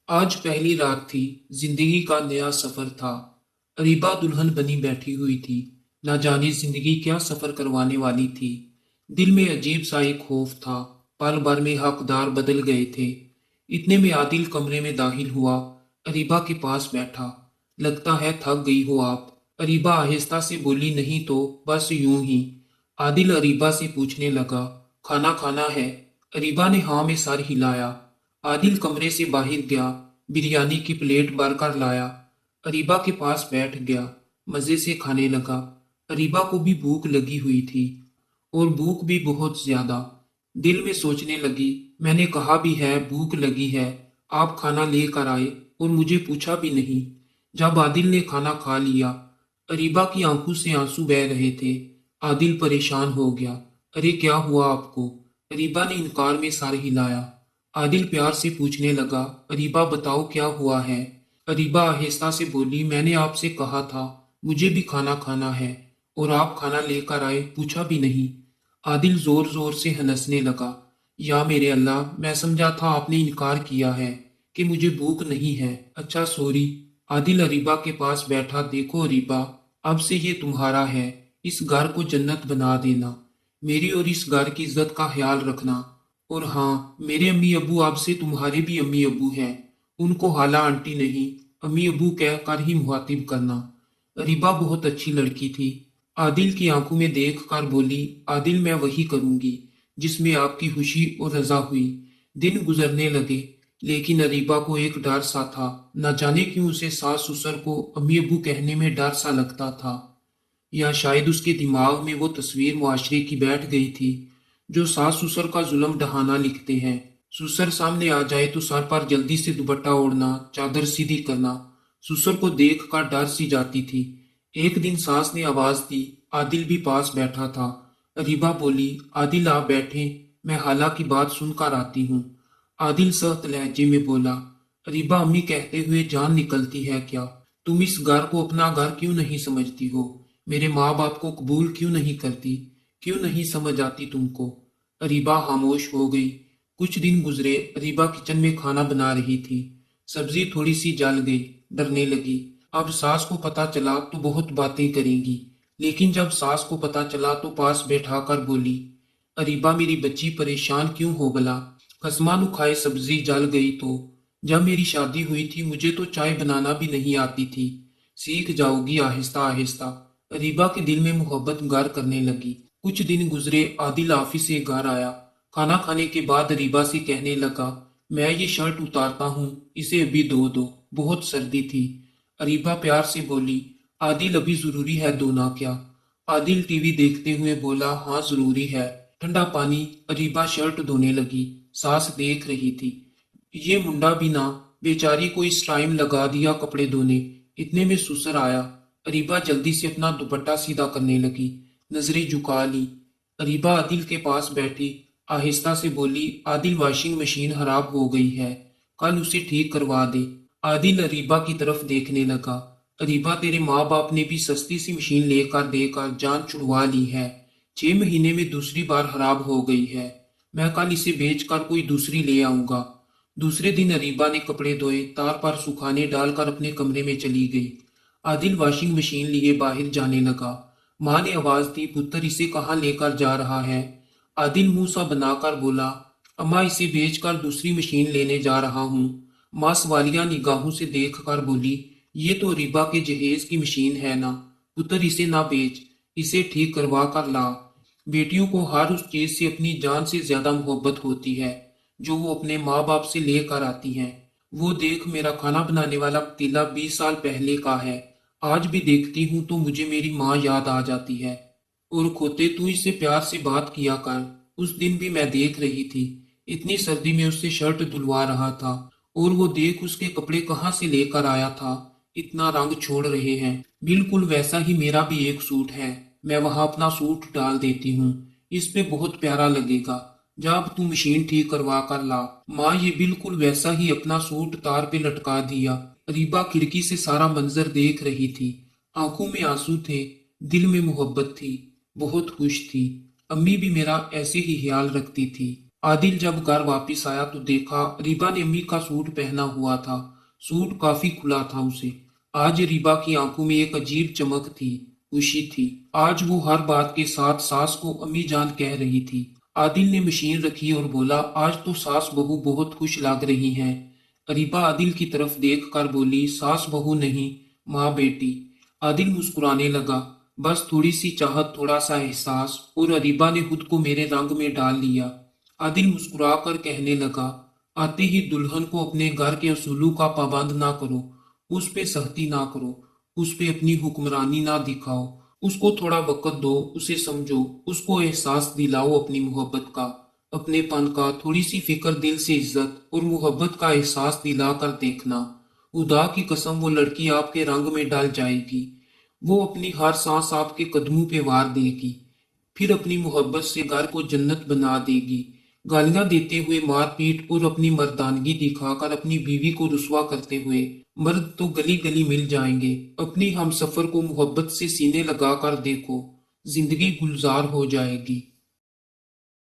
आज पहली रात थी। जिंदगी का नया सफर था। अरीबा दुल्हन बनी बैठी हुई थी। ना जाने जिंदगी क्या सफर करवाने वाली थी। दिल में अजीब सा एक खौफ था। पल भर में हकदार बदल गए थे। इतने में आदिल कमरे में दाखिल हुआ। अरीबा के पास बैठा। लगता है थक गई हो आप। अरीबा आहिस्ता से बोली, नहीं तो बस यूं ही। आदिल अरीबा से पूछने लगा, खाना खाना है? अरीबा ने हाँ में सर हिलाया। आदिल कमरे से बाहर गया। बिरयानी की प्लेट भर कर लाया। अरीबा के पास बैठ गया। मजे से खाने लगा। अरीबा को भी भूख लगी हुई थी, और भूख भी बहुत ज्यादा। दिल में सोचने लगी, मैंने कहा भी है भूख लगी है, आप खाना लेकर आए और मुझे पूछा भी नहीं। जब आदिल ने खाना खा लिया, अरीबा की आंखों से आंसू बह रहे थे। आदिल परेशान हो गया। अरे क्या हुआ आपको? अरीबा ने इनकार में सर हिलाया। आदिल प्यार से पूछने लगा, अरीबा बताओ क्या हुआ है? अरीबा आहिस्ता से बोली, मैंने आपसे कहा था मुझे भी खाना खाना है, और आप खाना लेकर आए, पूछा भी नहीं। आदिल जोर जोर से हंसने लगा। या मेरे अल्लाह, मैं समझा था आपने इनकार किया है कि मुझे भूख नहीं है। अच्छा सॉरी। आदिल अरीबा के पास बैठा। देखो अरीबा, अब से ये तुम्हारा है। इस घर को जन्नत बना देना। मेरी और इस घर की इज्जत का ख्याल रखना। और हाँ, मेरे अम्मी अबू आपसे तुम्हारे भी अम्मी अबू हैं। उनको हाला आंटी नहीं, अम्मी अबू कहकर ही मुखातिब करना। अरीबा बहुत अच्छी लड़की थी। आदिल की आंखों में देख कर बोली, आदिल मैं वही करूंगी जिसमें आपकी खुशी और रजा हुई। दिन गुजरने लगे, लेकिन अरीबा को एक डर सा था। न जाने क्यों उसे सास ससुर को अम्मी अबू कहने में डर सा लगता था। या शायद उसके दिमाग में वो तस्वीर मुआशरे की बैठ गई थी जो सास ससुर का जुल्म ढहाना लिखते हैं। ससुर सामने आ जाए तो सर पर जल्दी से दुपट्टा ओढ़ना, चादर सीधी करना। ससुर को देख कर डर सी जाती थी। एक दिन सास ने आवाज दी। आदिल भी पास बैठा था। अरीबा बोली, आदिल आप बैठे, मैं हाला की बात सुनकर आती हूँ। आदिल सख्त लहजे में बोला, अरीबा अम्मी कहते हुए जान निकलती है क्या? तुम इस घर को अपना घर क्यों नहीं समझती हो? मेरे माँ बाप को कबूल क्यों नहीं करती? क्यों नहीं समझ आती तुमको? अरीबा खामोश हो गई। कुछ दिन गुजरे। अरीबा किचन में खाना बना रही थी। सब्जी थोड़ी सी जल गई। डरने लगी। अब सास को पता चला तो बहुत बातें करेंगी। लेकिन जब सास को पता चला तो पास बैठा कर बोली, अरीबा मेरी बच्ची परेशान क्यों हो भला? खसमानु खाए सब्जी जल गई तो? जब मेरी शादी हुई थी मुझे तो चाय बनाना भी नहीं आती थी। सीख जाओगी आहिस्ता आहिस्ता। अरीबा के दिल में मोहब्बत घर करने लगी। कुछ दिन गुजरे। आदिल ऑफिस से घर आया। खाना खाने के बाद अरीबा से कहने लगा, मैं ये शर्ट उतारता हूँ, इसे अभी धो दो, बहुत सर्दी थी। अरीबा प्यार से बोली, आदिल अभी जरूरी है धोना क्या? आदिल टीवी देखते हुए बोला, हाँ जरूरी है। ठंडा पानी। अरीबा शर्ट धोने लगी। सास देख रही थी। ये मुंडा भी ना, बेचारी को इस टाइम लगा दिया कपड़े धोने। इतने में ससुर आया। अरीबा जल्दी से अपना दुपट्टा सीधा करने लगी। नजरें झुका ली। अरीबा आदिल के पास बैठी। आहिस्ता से बोली, आदिल वॉशिंग मशीन खराब हो गई है, कल उसे ठीक करवा दे। आदिल अरीबा की तरफ देखने लगा। अरीबा तेरे माँ बाप ने भी सस्ती सी मशीन लेकर देकर जान छुड़वा ली है। 6 महीने में दूसरी बार खराब हो गई है। मैं कल इसे बेचकर कोई दूसरी ले आऊंगा। दूसरे दिन अरीबा ने कपड़े धोए, तार पर सुखाने डालकर अपने कमरे में चली गई। आदिल वॉशिंग मशीन लिए बाहर जाने लगा। माँ ने आवाज दी, पुत्र इसे कहाँ लेकर जा रहा है? आदिल मुंह सा बनाकर बोला, अम्मा इसे बेचकर दूसरी मशीन लेने जा रहा हूँ। माँ सवालिया निगाहों से देख कर बोली, ये तो अरीबा के जहेज की मशीन है ना। पुत्र इसे ना बेच, इसे ठीक करवा कर ला। बेटियों को हर उस चीज से अपनी जान से ज्यादा मोहब्बत होती है जो वो अपने माँ बाप से लेकर आती हैं। वो देख, मेरा खाना बनाने वाला पतीला 20 साल पहले का है। आज भी देखती हूँ तो मुझे मेरी माँ याद आ जाती है। और खोते तू इससे प्यार से बात किया कर। उस दिन भी मैं देख रही थी, इतनी सर्दी में उससे शर्ट धुलवा रहा था, और वो देख उसके कपड़े कहाँ से लेकर आया था, इतना रंग छोड़ रहे हैं। बिल्कुल वैसा ही मेरा भी एक सूट है, मैं वहां अपना सूट डाल देती हूँ, इस पे बहुत प्यारा लगेगा। जब तू मशीन ठीक करवा कर ला। माँ ये बिल्कुल वैसा ही अपना सूट तार पे लटका दिया। अरीबा खिड़की से सारा मंजर देख रही थी। आंखों में आंसू थे, दिल में मोहब्बत थी, बहुत खुश थी। अम्मी भी मेरा ऐसे ही ख्याल रखती थी। आदिल जब घर वापस आया तो देखा रीबा ने अम्मी का सूट पहना हुआ था। सूट काफी खुला था उसे। आज रीबा की आंखों में एक अजीब चमक थी, खुशी थी। आज वो हर बात के साथ सास को अम्मी जान कह रही थी। आदिल ने मशीन रखी और बोला, आज तो सास बहू बहुत खुश लग रही हैं। रीबा आदिल की तरफ देख कर बोली, सास बहू नहीं, माँ बेटी। आदिल मुस्कुराने लगा, बस थोड़ी सी चाहत, थोड़ा सा एहसास, और अरीबा ने खुद को मेरे रंग में डाल लिया। आदिल मुस्कुराकर कहने लगा, आते ही दुल्हन को अपने घर के असूलों का पाबंद ना करो, उस पे सख्ती ना करो, उस पे अपनी हुक्मरानी ना दिखाओ। उसको थोड़ा वक्त दो, उसे समझो, उसको एहसास दिलाओ अपनी मोहब्बत का, अपनेपन का। थोड़ी सी फिक्र, दिल से इज्जत और मोहब्बत का एहसास दिलाकर देखना। खुदा की कसम, वो लड़की आपके रंग में डल जाएगी। वो अपनी हर सांस आपके कदमों पे वार देगी, फिर अपनी मोहब्बत से घर को जन्नत बना देगी। गालियां देते हुए, मारपीट और अपनी मर्दानगी दिखाकर अपनी बीवी को रुसवा करते हुए मर्द तो गली गली मिल जाएंगे। अपनी हमसफर को मोहब्बत से सीने लगाकर देखो, जिंदगी गुलजार हो जाएगी।